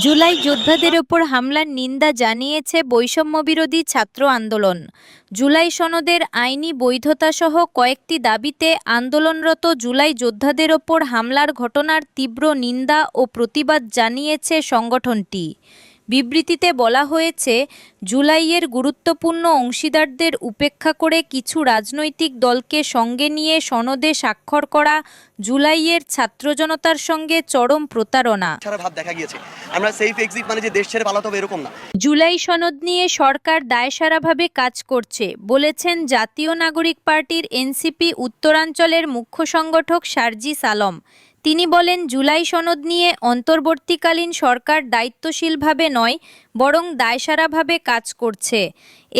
জুলাই যোদ্ধাদের ওপর হামলার নিন্দা জানিয়েছে বৈষম্যবিরোধী ছাত্র আন্দোলন। জুলাই সনদের আইনি বৈধতাসহ কয়েকটি দাবিতে আন্দোলনরত জুলাই যোদ্ধাদের ওপর হামলার ঘটনার তীব্র নিন্দা ও প্রতিবাদ জানিয়েছে সংগঠনটি। বিবৃতিতে বলা হয়েছে, জুলাইয়ের গুরুত্বপূর্ণ অংশীদারদের উপেক্ষা করে কিছু রাজনৈতিক দলকে সঙ্গে নিয়ে সনদে স্বাক্ষর করা জুলাইয়ের ছাত্র জনতার সঙ্গে চরম প্রতারণা। ভাব দেখা গিয়েছে। আমরা সেফ এক্সিট মানে যে দেশ ছেড়ে পালাতে হবে এরকম না। জুলাই সনদ নিয়ে সরকার দায়সারাভাবে কাজ করছে বলেছেন জাতীয় নাগরিক পার্টির এনসিপি উত্তরাঞ্চলের মুখ্য সংগঠক সার্জিস আলম। তিনি বলেন, জুলাই সনদ নিয়ে অন্তর্বর্তীকালীন সরকার দায়িত্বশীলভাবে নয়, বরং দায়সারাভাবে কাজ করছে।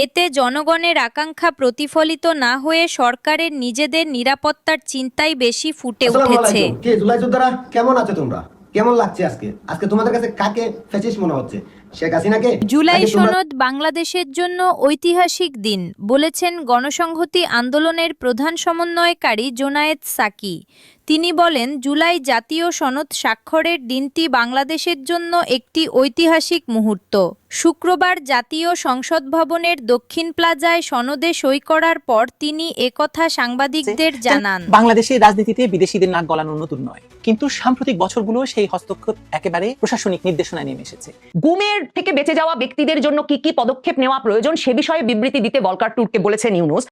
এতে জনগণের আকাঙ্ক্ষা প্রতিফলিত না হয়ে সরকারের নিজেদের নিরাপত্তার চিন্তাই বেশি ফুটে উঠেছে। জুলাই যোদ্ধারা কেমন আছো তোমরা? কেমন লাগছে আজকে তোমাদের কাছে কাকে ফ্যাসিস্ট মনে হচ্ছে? শেখ হাসিনাকে? জুলাই সনদ বাংলাদেশের জন্য ঐতিহাসিক দিন বলেছেন গণসংহতি আন্দোলনের প্রধান সমন্বয়কারী জোনায়েদ সাকি। তিনি বলেন, জুলাই জাতীয় সনদ স্বাক্ষরের দিনটি বাংলাদেশের জন্য একটি ঐতিহাসিক মুহূর্ত। শুক্রবার জাতীয় সংসদ ভবনের দক্ষিণ প্লাজায় সনদে সই করার পর তিনি একথা সাংবাদিকদের জানান। বাংলাদেশের রাজনীতিতে বিদেশিদের নাক গলানো নতুন নয়, কিন্তু সাম্প্রতিক বছরগুলো সেই হস্তক্ষেপ একেবারে প্রশাসনিক নির্দেশনায় নেমে এসেছে। গুমের থেকে বেঁচে যাওয়া ব্যক্তিদের জন্য কি কি পদক্ষেপ নেওয়া প্রয়োজন সে বিষয়ে বিবৃতি দিতে ভলকার ট্যুরকে বলেছেন ইউনূস।